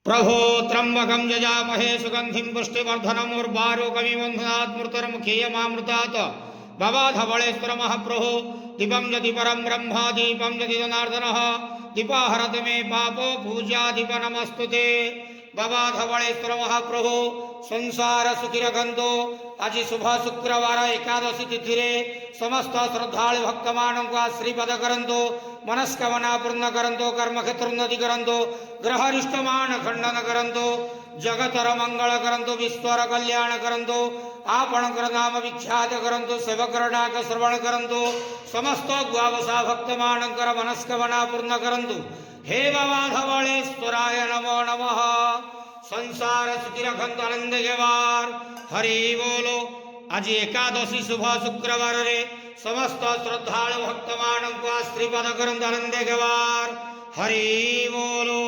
प्रभो त्र्यंबकं यजामहे सुगंधिं पुष्टिवर्धनम् उर्वारुकमिव बन्धनात् भवाधवळेश्वर महाप्रभो दीपं यदि परं ब्रह्म दीपं यदि जनार्दनः दीपाहरति मे पापो पूजा दीप नमस्तुते भवाधवळेश्वर महाप्रभो संसार सुखिरगंधो आज शुभ शुक्रवार एकादशी तिथि समस्त श्रद्धालु भक्त मानक श्रीपद करंतो मनस्कामना पूर्ण करंतो कर्मक्षेत्र उन्नति करंतो ग्रहरिष्टमान खंडन करंतो जगतर मंगल करंतो विश्वर कल्याण करंतो आपणकर नाम विख्यात करंतो सेवकर डाक श्रवण करंतो समस्त द्वावसा भक्त मानकर मनस्कामना पूर्ण करंतो हे भवाधवळेश्वराय नमो नमः संसार सुखी रखंत आनंद गेवार हरि बोलो। आज एकादशी शुभ शुक्रवार रे समस्त श्रद्धालु भक्त मानक श्रीपद करंत आनंद गेवार हरि बोलो।